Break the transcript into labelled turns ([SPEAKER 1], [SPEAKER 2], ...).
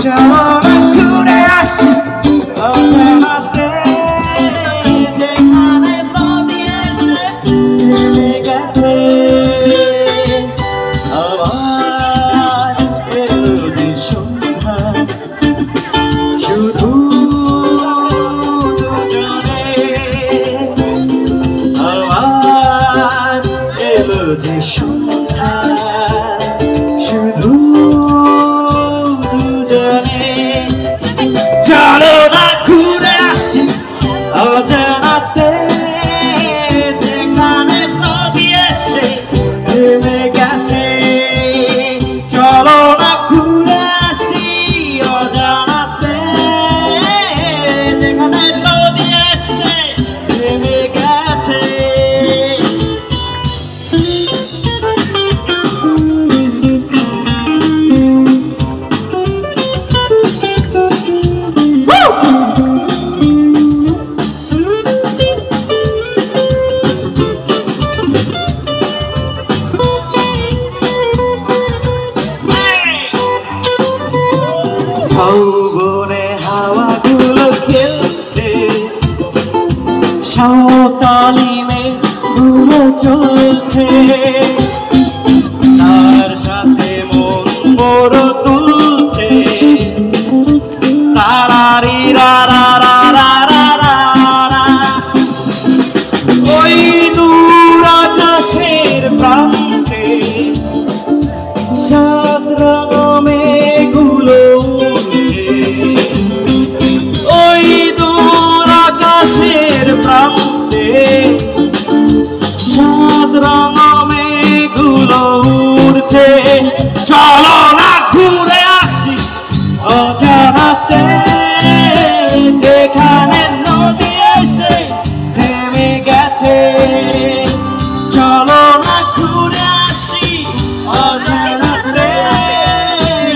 [SPEAKER 1] চলো না ঘুরে আসি অজানাতে, যেখানে নদী এসে থেমে গেছে। আবার এলো যে সন্ধ্যা, শুধু দুজনে। আবার এলো যে সন্ধ্যা, শুধু দুজনে। চলো না ঘুরে আসি অজানাতে, যেখানে নদী এসে থেমে গেছে। চলো না ঘুরে আসি অজানাতে, যেখানে নদী এসে থেমে গেছে। যৌবনে হাওয়াগুলো খেলছে, সাঁওতালি ঘুরে চলছে। তার সাথে মন মোর তুলছে, তারারি রা রা রা রা রা রা রা। ওই দূর আকাশের প্রান্তে সাত রঙ মেঘগুলো উড়ছে। ওই দূর আকাশের প্রান্তে সাত রঙ মেঘগুলো উড়ছে। চলো না ঘুরে আসি অজানাতে,